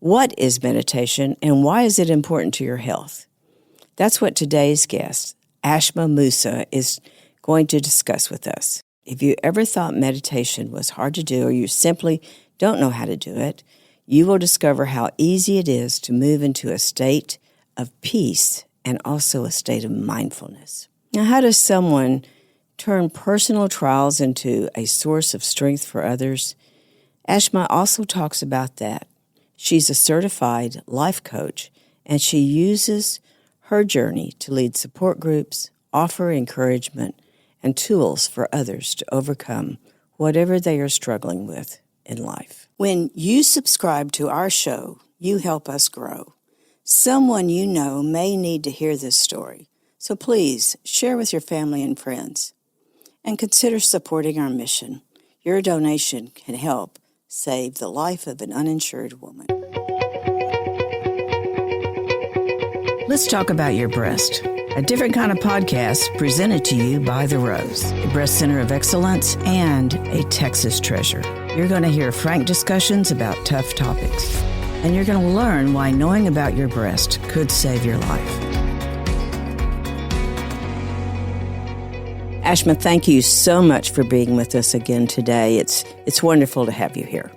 What is meditation and why is it important to your health? That's what today's guest, Ashma Khanani-Moosa, is going to discuss with us. If you ever thought meditation was hard to do or you simply don't know how to do it, you will discover how easy it is to move into a state of peace and also a state of mindfulness. Now, how does someone turn personal trials into a source of strength for others? Ashma also talks about that. She's a certified life coach, and she uses her journey to lead support groups, offer encouragement, and tools for others to overcome whatever they are struggling with in life. When you subscribe to our show, you help us grow. Someone you know may need to hear this story, so please share with your family and friends. And consider supporting our mission. Your donation can help save the life of an uninsured woman. Let's talk about your breast. A different kind of podcast presented to you by The Rose, a breast center of excellence and a Texas treasure. You're going to hear frank discussions about tough topics, and you're going to learn why knowing about your breast could save your life. Ashma, thank you so much for being with us again today. It's wonderful to have you here.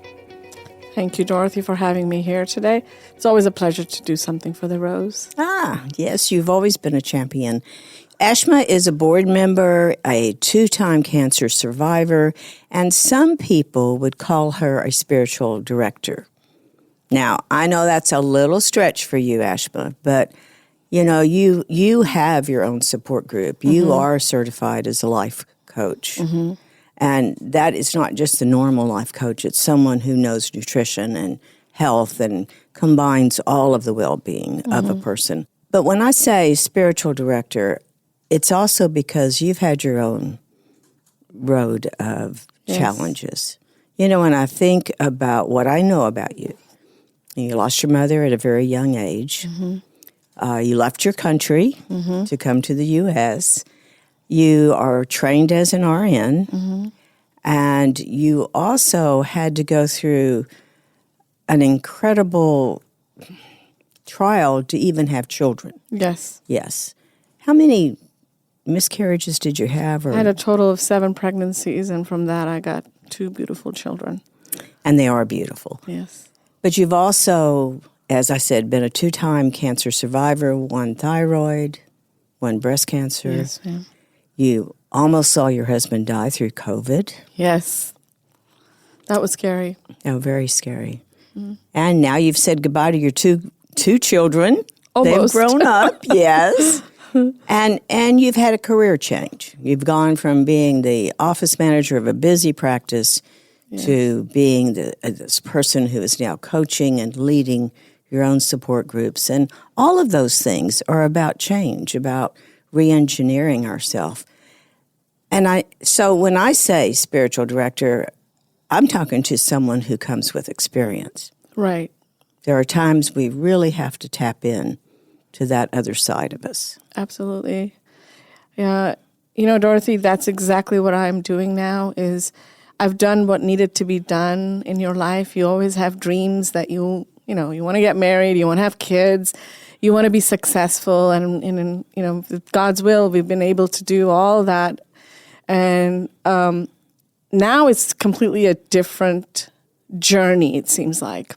Thank you, Dorothy, for having me here today. It's always a pleasure to do something for The Rose. Yes, you've always been a champion. Ashma is a board member, a 2-time cancer survivor, and some people would call her a spiritual director. Now, I know that's a little stretch for you, Ashma, but you know, you have your own support group. You are certified as a life coach. And that is not just a normal life coach. It's someone who knows nutrition and health and combines all of the well-being of a person. But when I say spiritual director, it's also because you've had your own road of challenges. You know, when I think about what I know about you, you lost your mother at a very young age. You left your country to come to the U.S. You are trained as an RN, and you also had to go through an incredible trial to even have children. Yes. Yes. How many miscarriages did you have? I had a total of 7 pregnancies, and from that I got 2 beautiful children. And they are beautiful. Yes. But you've also, as I said, been a 2-time cancer survivor, 1 thyroid, 1 breast cancer. Yes, ma'am. You almost saw your husband die through COVID. Yes. That was scary. Oh, very scary. And now you've said goodbye to your two children. Almost. They've grown up, yes. And you've had a career change. You've gone from being the office manager of a busy practice to being this person who is now coaching and leading your own support groups. And all of those things are about change, about re-engineering ourselves. And so when I say spiritual director, I'm talking to someone who comes with experience. Right. There are times we really have to tap in to that other side of us. Absolutely. Yeah. You know, Dorothy, that's exactly what I'm doing now is I've done what needed to be done in your life. You always have dreams that you want to get married, you want to have kids, you want to be successful. And you know, with God's will, we've been able to do all that. And now it's completely a different journey, it seems like.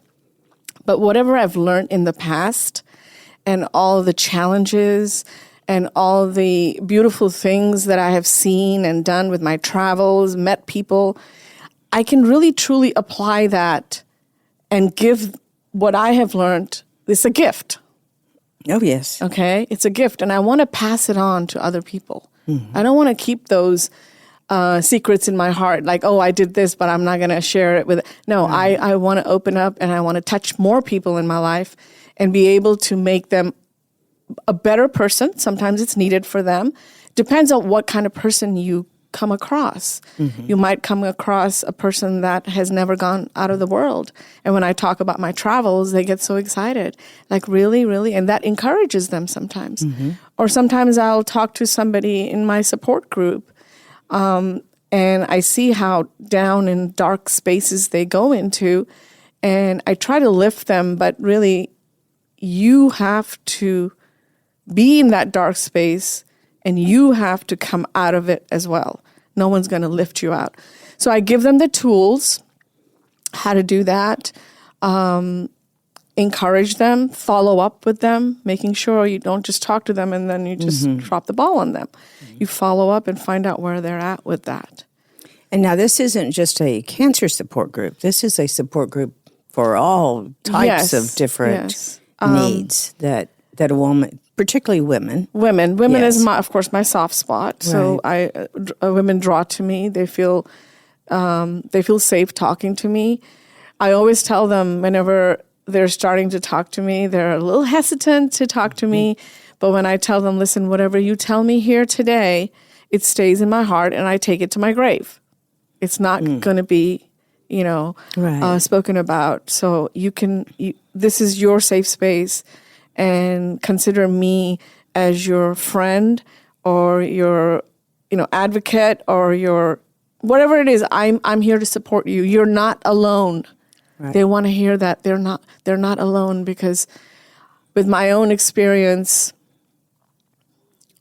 But whatever I've learned in the past and all the challenges and all the beautiful things that I have seen and done with my travels, met people, I can really truly apply that and give what I have learned. It's a gift. Oh, yes. Okay? It's a gift, and I want to pass it on to other people. I don't want to keep those secrets in my heart, like, oh, I did this, but I'm not going to share it with... No, I want to open up, and I want to touch more people in my life and be able to make them a better person. Sometimes it's needed for them. Depends on what kind of person you come across. You might come across a person that has never gone out of the world. And when I talk about my travels, they get so excited. Like, really, really? And that encourages them sometimes. Or sometimes I'll talk to somebody in my support group, and I see how down in dark spaces they go into, And I try to lift them, but really you have to be in that dark space and you have to come out of it as well. No one's going to lift you out. So I give them the tools, how to do that, encourage them, follow up with them, making sure you don't just talk to them and then you just drop the ball on them. You follow up and find out where they're at with that. And now this isn't just a cancer support group. This is a support group for all types of different needs that a woman, particularly women. Women is, of course, my soft spot. So women draw to me. They feel safe talking to me. I always tell them whenever they're starting to talk to me, they're a little hesitant to talk to me. But when I tell them, listen, whatever you tell me here today, it stays in my heart and I take it to my grave. It's not going to be, spoken about. So this is your safe space, and consider me as your friend or your, advocate or your, whatever it is. I'm here to support you. You're not alone. Right. They want to hear that they're not alone, because with my own experience,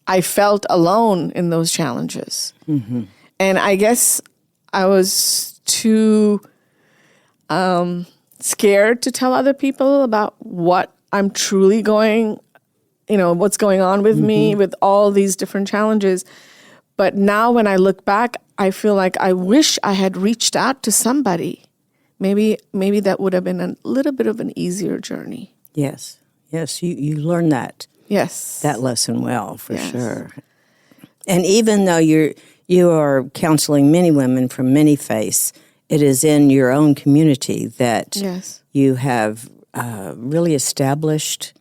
I felt alone in those challenges. Mm-hmm. And I guess I was too scared to tell other people about what I'm truly what's going on with me with all these different challenges. But now when I look back, I feel like I wish I had reached out to somebody. Maybe that would have been a little bit of an easier journey. Yes, you learned that. Yes, that lesson well, for sure. And even though you are counseling many women from many faiths, it is in your own community that you have really established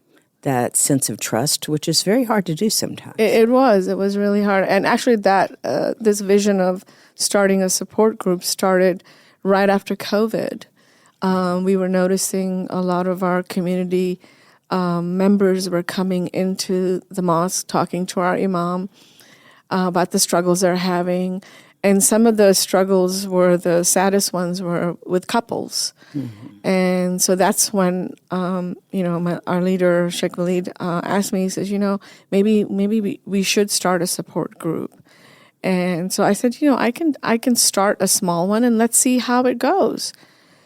that sense of trust, which is very hard to do sometimes. It was really hard. And actually this vision of starting a support group started right after COVID. We were noticing a lot of our community members were coming into the mosque talking to our imam about the struggles they're having. And some of the struggles the saddest ones were with couples. Mm-hmm. And so that's when, our leader, Sheikh Walid, asked me, he says, maybe we should start a support group. And so I said, I can start a small one and let's see how it goes.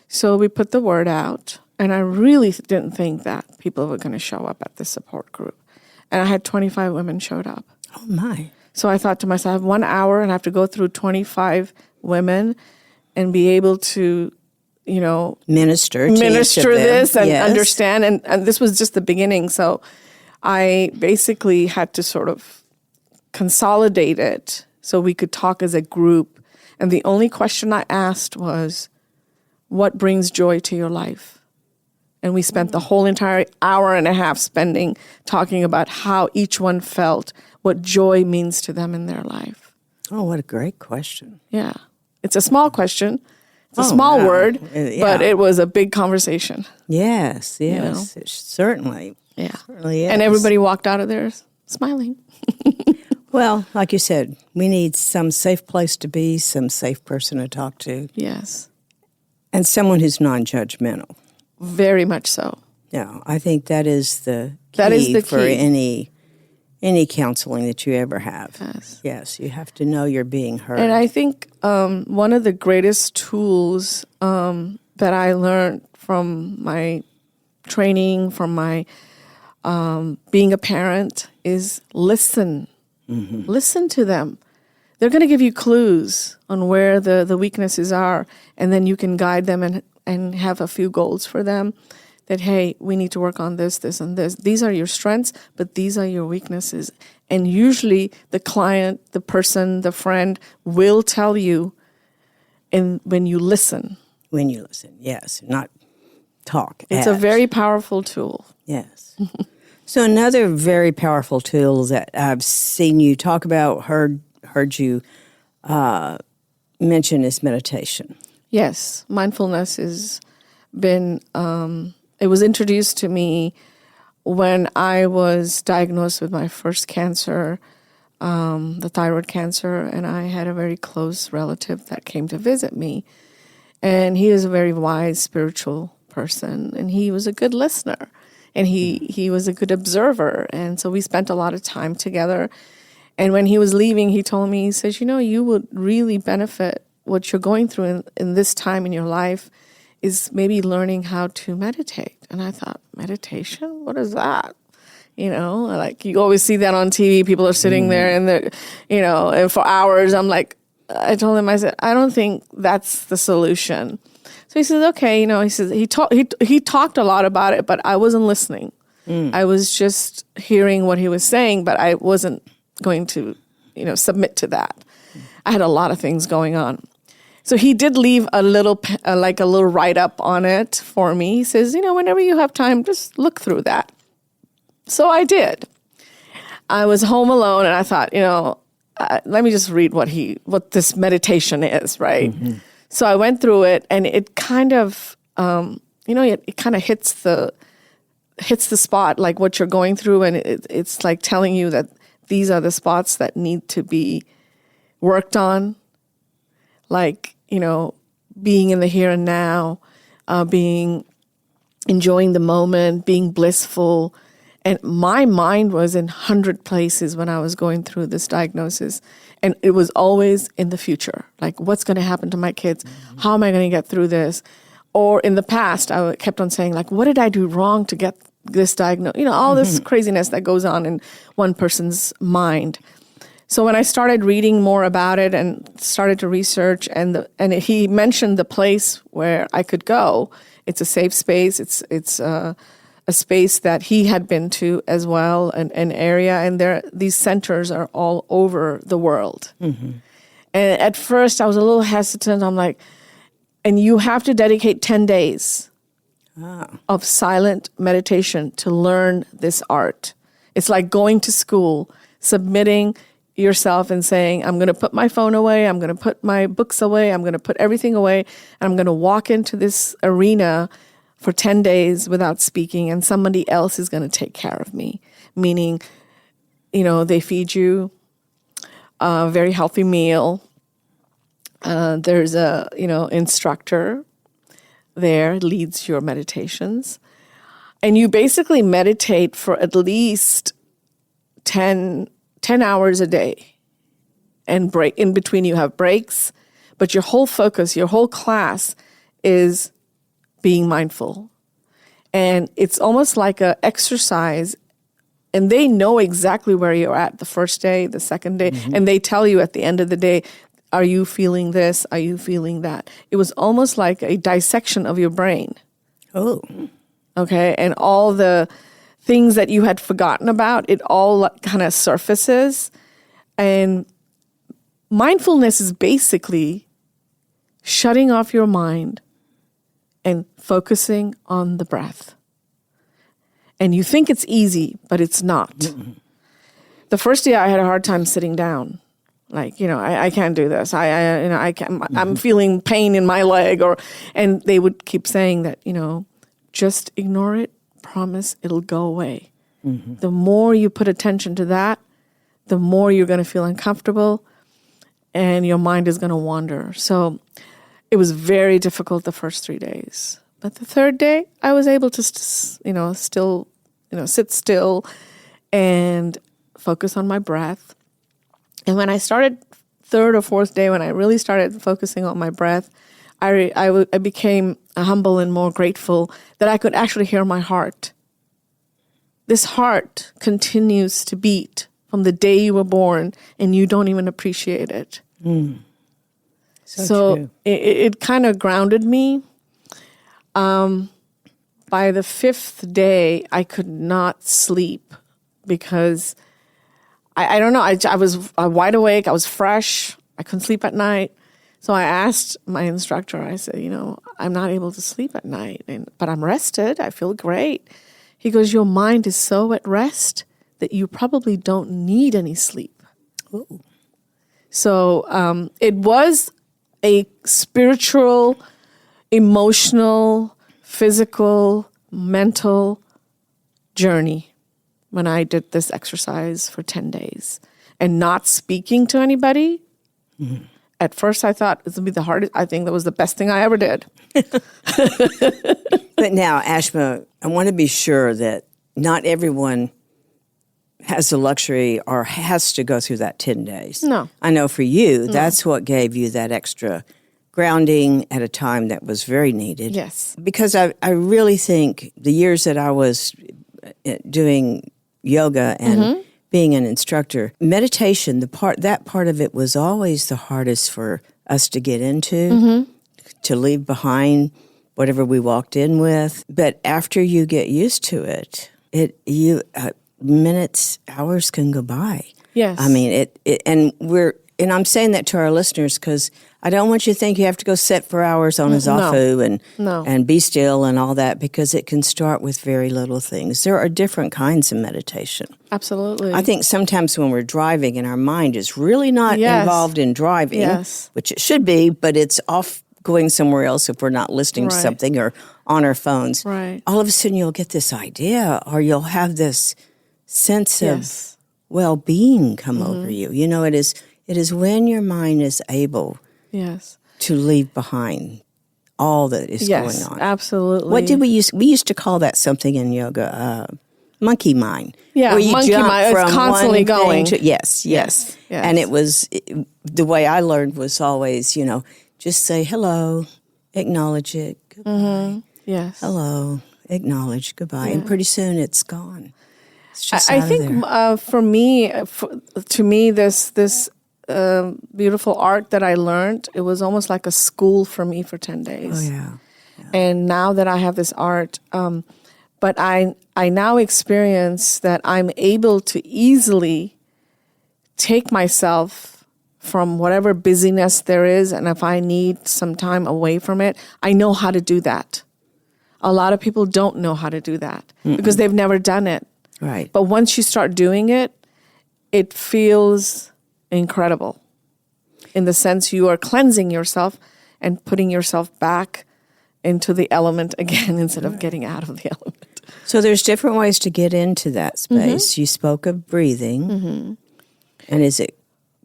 So we put the word out, and I really didn't think that people were going to show up at the support group. And I had 25 women showed up. Oh, my. So I thought to myself, I have 1 hour and I have to go through 25 women and be able to, minister this and understand. And this was just the beginning. So I basically had to sort of consolidate it so we could talk as a group. And the only question I asked was, what brings joy to your life? And we spent the whole entire hour and a half talking about how each one felt, what joy means to them in their life. Oh, what a great question. Yeah. It's a small question. It's a small word, but it was a big conversation. Yes, it certainly. Yeah. Certainly is. And everybody walked out of there smiling. Well, like you said, we need some safe place to be, some safe person to talk to. Yes. And someone who's non-judgmental. Very much so. Yeah, I think that is the key for any counseling that you ever have. Yes, you have to know you're being heard. And I think one of the greatest tools that I learned from my training, from my being a parent, is listen. Mm-hmm. Listen to them. They're going to give you clues on where the weaknesses are, and then you can guide them and have a few goals for them that, hey, we need to work on this, this, and this. These are your strengths, but these are your weaknesses. And usually the client, the person, the friend will tell you when you listen. When you listen, yes, not talk. It's a very powerful tool. Yes. So another very powerful tool that I've seen you talk about, heard you mention is meditation. Yes, mindfulness has been, it was introduced to me when I was diagnosed with my first cancer, the thyroid cancer, and I had a very close relative that came to visit me. And he is a very wise spiritual person, and he was a good listener, and he was a good observer. And so we spent a lot of time together. And when he was leaving, he told me, he says, you would really benefit what you're going through in this time in your life is maybe learning how to meditate. And I thought, meditation? What is that? Like you always see that on TV. People are sitting there and and for hours. I told him, I said, I don't think that's the solution. So he says, okay, he says he talked a lot about it, but I wasn't listening. I was just hearing what he was saying, but I wasn't going to, submit to that. I had a lot of things going on. So he did leave a little write-up on it for me. He says, whenever you have time, just look through that. So I did. I was home alone, and I thought, let me just read what this meditation is, right? Mm-hmm. So I went through it, and it kind of, it kind of hits the spot, like what you're going through, and it's like telling you that these are the spots that need to be worked on, like, being in the here and now, enjoying the moment, being blissful. And my mind was in 100 places when I was going through this diagnosis. And it was always in the future. Like, what's going to happen to my kids? Mm-hmm. How am I going to get through this? Or in the past, I kept on saying, like, what did I do wrong to get this diagnosis? All this craziness that goes on in one person's mind. So when I started reading more about it and started to research, and he mentioned the place where I could go. It's a safe space. It's a space that he had been to as well, an area, and these centers are all over the world. Mm-hmm. And at first, I was a little hesitant. I'm like, and you have to dedicate 10 days of silent meditation to learn this art. It's like going to school, submitting yourself and saying, I'm going to put my phone away, I'm going to put my books away, I'm going to put everything away, and I'm going to walk into this arena for 10 days without speaking, and somebody else is going to take care of me. Meaning, they feed you a very healthy meal. There's a, instructor there, leads your meditations. And you basically meditate for at least 10 hours a day. And break in between you have breaks, but your whole focus, your whole class is being mindful. And it's almost like an exercise, and they know exactly where you're at the first day, the second day, and they tell you at the end of the day, are you feeling this? Are you feeling that? It was almost like a dissection of your brain. Oh. Okay, and all the things that you had forgotten about, it all kind of surfaces. And mindfulness is basically shutting off your mind and focusing on the breath. And you think it's easy, but it's not. Mm-hmm. The first day I had a hard time sitting down. Like, I can't do this. I can't, I'm feeling pain in my leg, and they would keep saying that, just ignore it, promise it'll go away. Mm-hmm. The more you put attention to that, the more you're going to feel uncomfortable and your mind is going to wander. So it was very difficult the first 3 days. But the third day, I was able to, sit still and focus on my breath. And when I started third or fourth day, when I really started focusing on my breath, I became humble and more grateful that I could actually hear my heart. This heart continues to beat from the day you were born, and you don't even appreciate it. Mm. So it kind of grounded me. By the fifth day, I could not sleep because I don't know. I was wide awake. I was fresh. I couldn't sleep at night. So I asked my instructor, I said, I'm not able to sleep at night, but I'm rested. I feel great. He goes, your mind is so at rest that you probably don't need any sleep. Ooh. So it was a spiritual, emotional, physical, mental journey when I did this exercise for 10 days. And not speaking to anybody, At first, I thought this would be the hardest. I think that was the best thing I ever did. But now, Ashma, I want to be sure that not everyone has the luxury or has to go through that 10 days. No. I know for you, that's what gave you that extra grounding at a time that was very needed. Yes. Because I really think the years that I was doing yoga and being an instructor, meditation, that part of it was always the hardest for us to get into, to leave behind whatever we walked in with. But after you get used to it, minutes, hours can go by. Yes. I mean, and I'm saying that to our listeners because I don't want you to think you have to go sit for hours on a zafu and be still and all that, because it can start with very little things. There are different kinds of meditation. Absolutely. I think sometimes when we're driving and our mind is really not involved in driving, which it should be, but it's off going somewhere else if we're not listening to something or on our phones. Right. All of a sudden you'll get this idea or you'll have this sense of well-being come over you. You know, it is when your mind is able to leave behind all that is going on. Absolutely. What did we use? We used to call that something in yoga, monkey mind. Yeah, where you monkey jump mind. from It's constantly one thing going. to, yes. And it was, the way I learned was always, just say hello, acknowledge it, goodbye. Yes. Hello, acknowledge, goodbye. And pretty soon it's gone. It's just I out of think there. for me, to me, this beautiful art that I learned, it was almost like a school for me for 10 days. Oh, yeah. And now that I have this art, but I now experience that I'm able to easily take myself from whatever busyness there is, and if I need some time away from it, I know how to do that. A lot of people don't know how to do that because they've never done it. Right. But once you start doing it, it feels incredible in the sense you are cleansing yourself and putting yourself back into the element again instead of getting out of the element. So there's different ways to get into that space. You spoke of breathing. And is it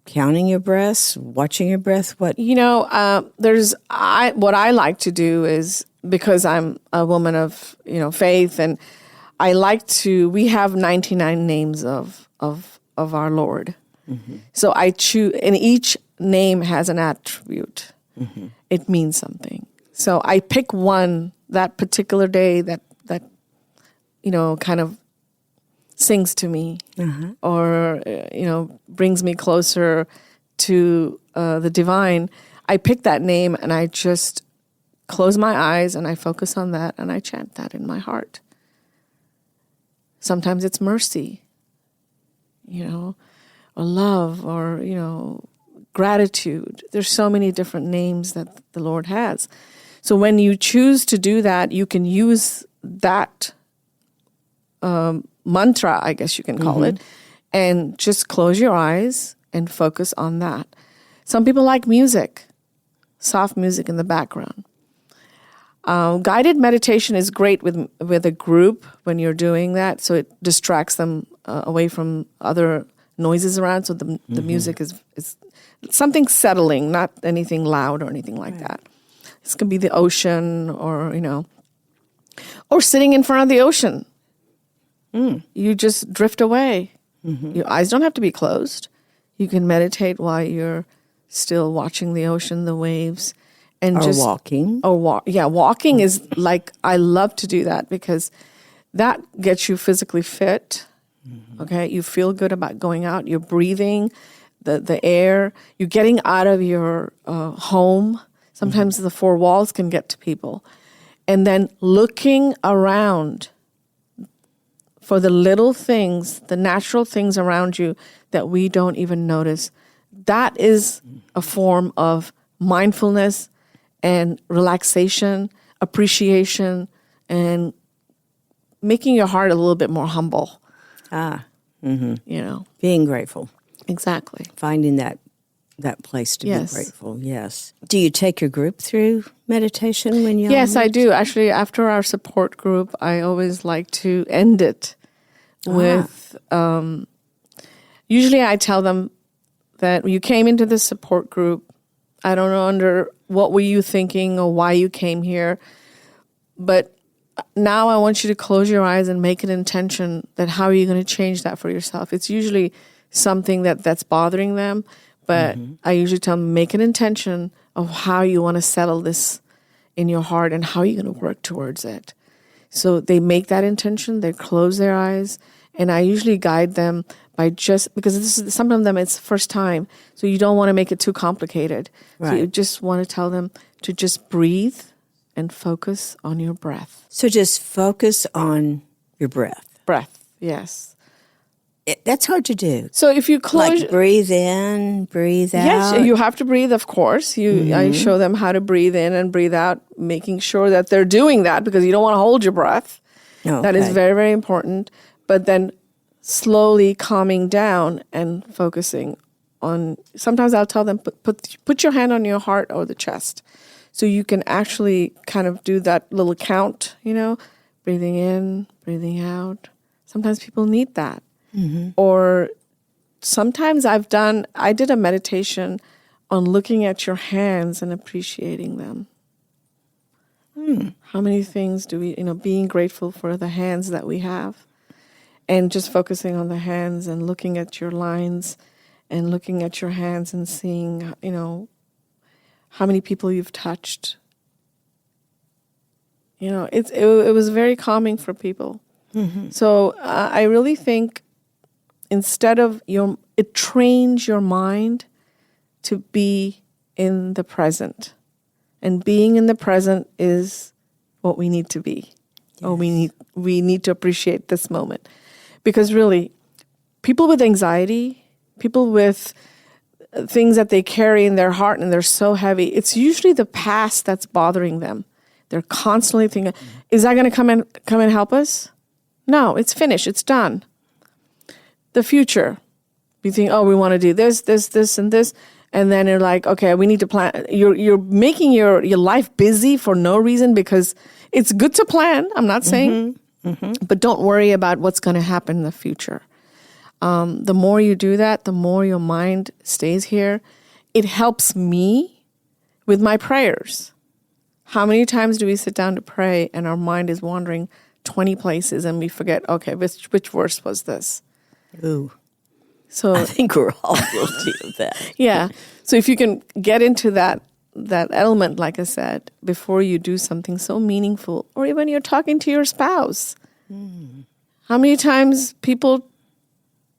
counting your breaths, watching your breath? What? What I like to do is, because I'm a woman of, faith, and I like to, we have 99 names of our Lord. So I choose, and each name has an attribute. It means something. So I pick one that particular day that kind of sings to me or, brings me closer to the divine. I pick that name and I just close my eyes and I focus on that and I chant that in my heart. Sometimes it's mercy, or love, or, gratitude. There's so many different names that the Lord has. So when you choose to do that, you can use that mantra, I guess you can call it, and just close your eyes and focus on that. Some people like music, soft music in the background. Guided meditation is great with a group when you're doing that, so it distracts them away from other noises around. So the music is something settling, not anything loud or anything like that. This could be the ocean, or or sitting in front of the ocean. You just drift away. Your eyes don't have to be closed. You can meditate while you're still watching the ocean, the waves. And walking. Walking is like, I love to do that because that gets you physically fit. Okay, you feel good about going out. You're breathing the air. You're getting out of your home. Sometimes the four walls can get to people. And then looking around for the little things, the natural things around you that we don't even notice. That is a form of mindfulness and relaxation, appreciation, and making your heart a little bit more humble. Being grateful. Exactly. Finding that place to be grateful. Yes. Do you take your group through meditation when you? Yes, I do. Actually, after our support group, I always like to end it with. Usually, I tell them that you came into this support group I don't know under what were you thinking or why you came here. But now I want you to close your eyes and make an intention that how are you going to change that for yourself. It's usually something that's bothering them, but I usually tell them, make an intention of how you want to settle this in your heart and how you're going to work towards it. So they make that intention, they close their eyes, and I usually guide them by just, because this is, some of them it's first time, so you don't want to make it too complicated. Right. So you just want to tell them to just breathe and focus on your breath. So just focus on your breath. Breath, yes. That's hard to do. So if you close... Like breathe in, breathe out. Yes, you have to breathe, of course. I show them how to breathe in and breathe out, making sure that they're doing that because you don't want to hold your breath. Okay. That is very, very important. But then slowly calming down and focusing on... Sometimes I'll tell them, put your hand on your heart or the chest. So you can actually kind of do that little count, breathing in, breathing out. Sometimes people need that. Or sometimes I did a meditation on looking at your hands and appreciating them. How many things do we, being grateful for the hands that we have and just focusing on the hands and looking at your lines and looking at your hands and seeing, how many people you've touched. It was very calming for people. So I really think instead of it trains your mind to be in the present. And being in the present is what we need to be. Yes. Or we need to appreciate this moment. Because really, people with anxiety, people with things that they carry in their heart and they're so heavy, it's usually the past that's bothering them. They're constantly thinking, is that going to come and help us? No, it's finished. It's done. The future. You think, we want to do this, and this. And then you're like, okay, we need to plan. You're making your life busy for no reason because it's good to plan. I'm not saying. But don't worry about what's going to happen in the future. The more you do that, the more your mind stays here. It helps me with my prayers. How many times do we sit down to pray and our mind is wandering 20 places and we forget, okay, which verse was this? Ooh. So I think we're all guilty of that. Yeah. So if you can get into that element, like I said, before you do something so meaningful, or even you're talking to your spouse. How many times people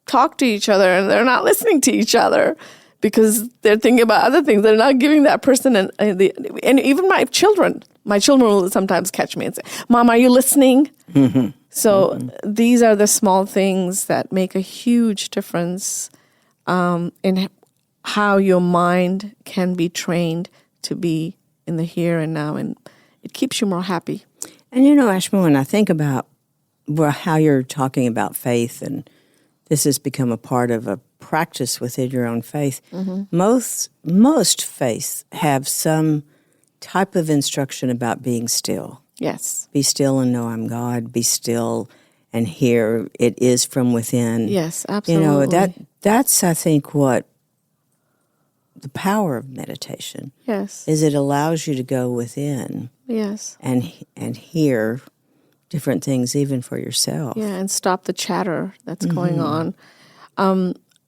talk to each other and they're not listening to each other because they're thinking about other things. They're not giving that person and even my children will sometimes catch me and say, Mom, are you listening? So these are the small things that make a huge difference in how your mind can be trained to be in the here and now, and it keeps you more happy. And Ashma, when I think about how you're talking about faith, and this has become a part of a practice within your own faith, most faiths have some type of instruction about being still. Yes. Be still and know I'm God. Be still and hear it is from within. Yes, absolutely. That's I think what the power of meditation. Yes. Is it allows you to go within. Yes. And hear different things even for yourself. Yeah, and stop the chatter that's going on.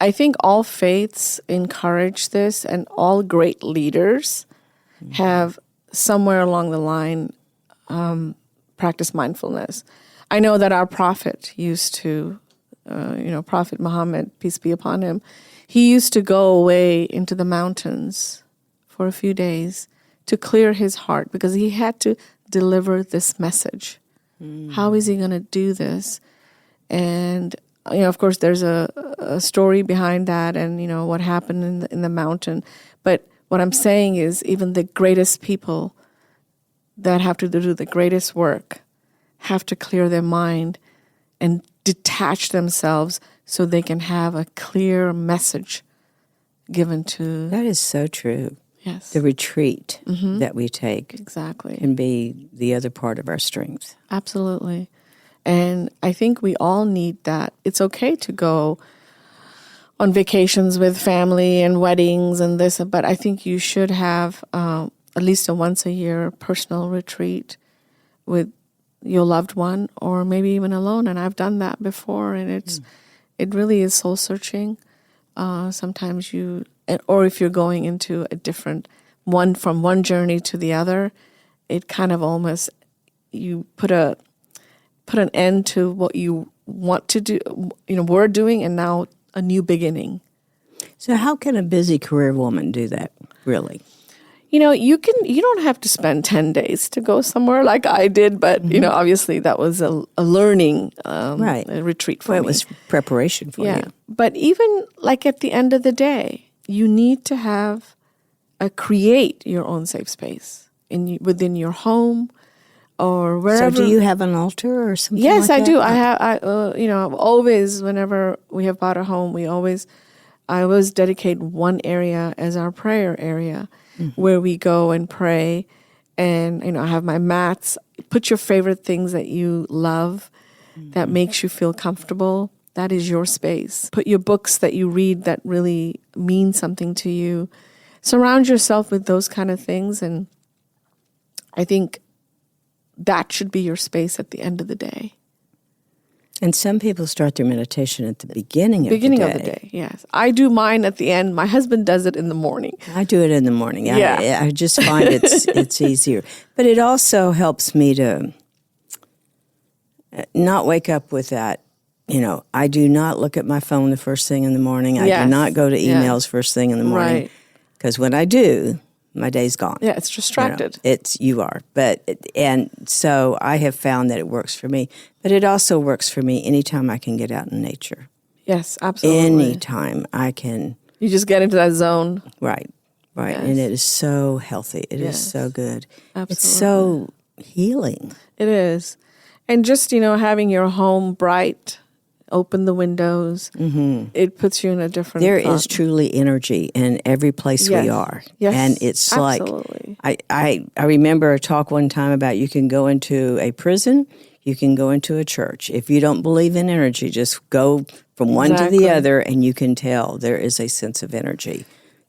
I think all faiths encourage this, and all great leaders have somewhere along the line practice mindfulness. I know that our prophet used to, Prophet Muhammad, peace be upon him, he used to go away into the mountains for a few days to clear his heart because he had to deliver this message. How is he going to do this? And, of course, there's a story behind that and, what happened in the mountain. But what I'm saying is even the greatest people that have to do the greatest work have to clear their mind and detach themselves so they can have a clear message given to... That is so true. Yes. The retreat that we take exactly can be the other part of our strength. Absolutely. And I think we all need that. It's okay to go on vacations with family and weddings and this, but I think you should have at least a once a year personal retreat with your loved one, or maybe even alone. And I've done that before, and it really is soul searching. Sometimes or if you're going into a different one, from one journey to the other, it kind of almost, you put an end to what you want to do, were doing, and now a new beginning. So how can a busy career woman do that, really? You don't have to spend 10 days to go somewhere like I did, but, obviously that was a learning a retreat for me. It was preparation for you. But even like at the end of the day, you need to create your own safe space within your home or wherever. So do you have an altar or something Yes, like I that? do. I've always, whenever we have bought a home, I always dedicate one area as our prayer area, where we go and pray. And, I have my mats. Put your favorite things that you love, that makes you feel comfortable. That is your space. Put your books that you read that really mean something to you. Surround yourself with those kind of things. And I think that should be your space at the end of the day. And some people start their meditation at the beginning of the day. Yes. I do mine at the end. My husband does it in the morning. I do it in the morning. Yeah. I just find it's easier. But it also helps me to not wake up with that. I do not look at my phone the first thing in the morning. I do not go to emails first thing in the morning. Because when I do, my day's gone. Yeah, it's distracted. You are. And so I have found that it works for me. But it also works for me anytime I can get out in nature. Yes, absolutely. Anytime I can. You just get into that zone. Right. Yes. And it is so healthy. It is so good. Absolutely. It's so healing. It is. And just, having your home bright, open the windows, it puts you in a different There thought. is truly energy in every place we are. Yes, and it's absolutely. like, I remember a talk one time about you can go into a prison, you can go into a church. If you don't believe in energy, just go from one to the other, and you can tell there is a sense of energy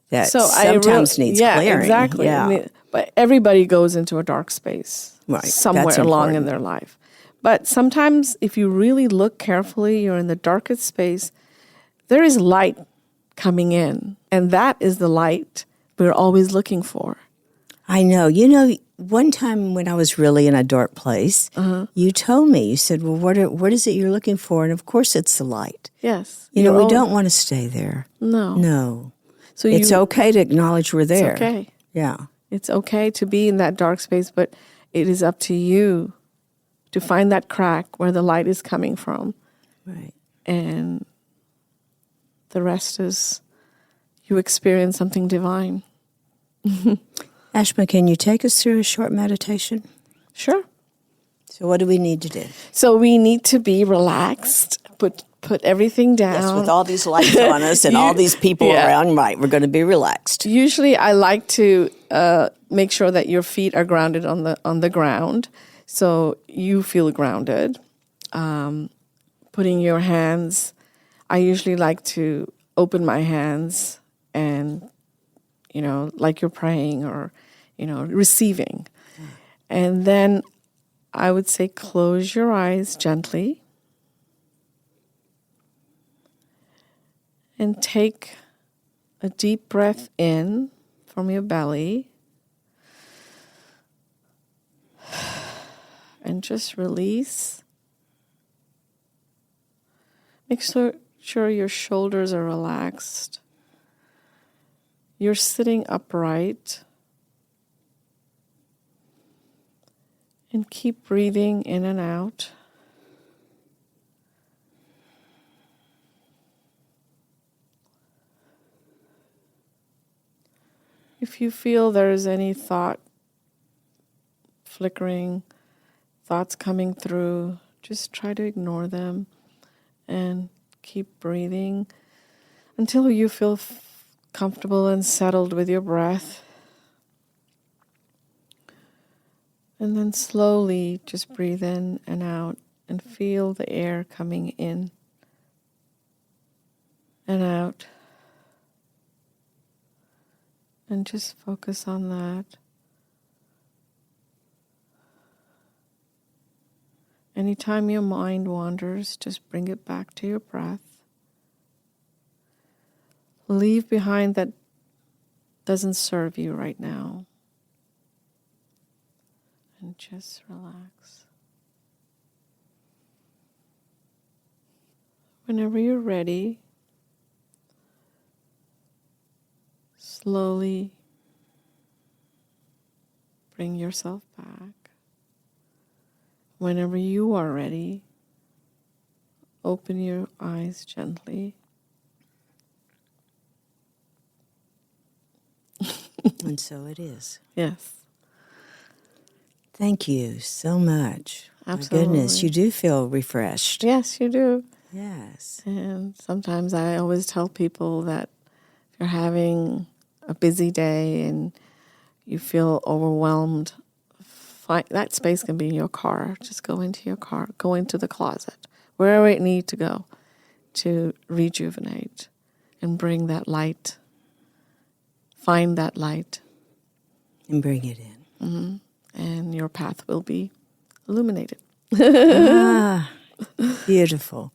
that sometimes needs clearing. Exactly. Yeah. But everybody goes into a dark space somewhere along in their life. But sometimes if you really look carefully, you're in the darkest space, there is light coming in. And that is the light we're always looking for. I know. One time when I was really in a dark place, you told me, you said, well, what is it you're looking for? And of course it's the light. Yes. We don't want to stay there. No. So it's okay to acknowledge we're there. It's okay. Yeah. It's okay to be in that dark space, but it is up to you to find that crack where the light is coming from. Right. And the rest is you experience something divine. Ashma, can you take us through a short meditation? Sure. So what do we need to do? So we need to be relaxed, put everything down. Yes, with all these lights on us and all these people around, right, we're going to be relaxed. Usually I like to make sure that your feet are grounded on the ground. So you feel grounded. Putting your hands, I usually like to open my hands and, like you're praying or, receiving. And then I would say close your eyes gently and take a deep breath in from your belly. And just release. Make sure your shoulders are relaxed. You're sitting upright. And keep breathing in and out. If you feel there's any thought flickering, thoughts coming through, just try to ignore them and keep breathing until you feel comfortable and settled with your breath. And then slowly just breathe in and out and feel the air coming in and out. And just focus on that. Anytime your mind wanders, just bring it back to your breath. Leave behind that doesn't serve you right now. And just relax. Whenever you're ready, slowly bring yourself back. Whenever you are ready, open your eyes gently. And so it is. Yes. Thank you so much. Absolutely. My goodness, you do feel refreshed. Yes, you do. Yes. And sometimes I always tell people that if you're having a busy day and you feel overwhelmed, that space can be in your car. Just go into your car, go into the closet, wherever it needs to go to rejuvenate and bring that light. Find that light. And bring it in. Mm-hmm. And your path will be illuminated. Beautiful.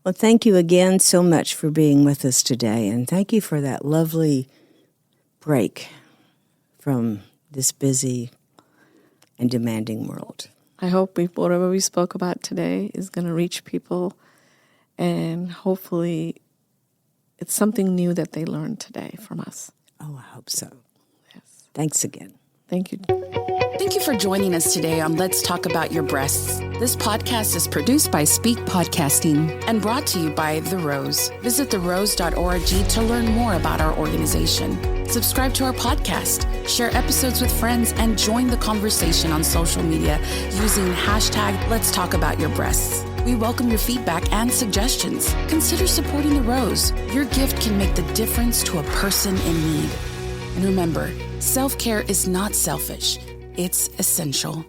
Well, thank you again so much for being with us today. And thank you for that lovely break from this busy and demanding world. I hope whatever we spoke about today is going to reach people, and hopefully it's something new that they learned today from us. Oh, I hope so. Yes. Thanks again. Thank you. Thank you for joining us today on Let's Talk About Your Breasts. This podcast is produced by Speak Podcasting and brought to you by The Rose. Visit therose.org to learn more about our organization. Subscribe to our podcast, share episodes with friends, and join the conversation on social media using hashtag Let's Talk About Your Breasts. We welcome your feedback and suggestions. Consider supporting The Rose. Your gift can make the difference to a person in need. And remember, self-care is not selfish. It's essential.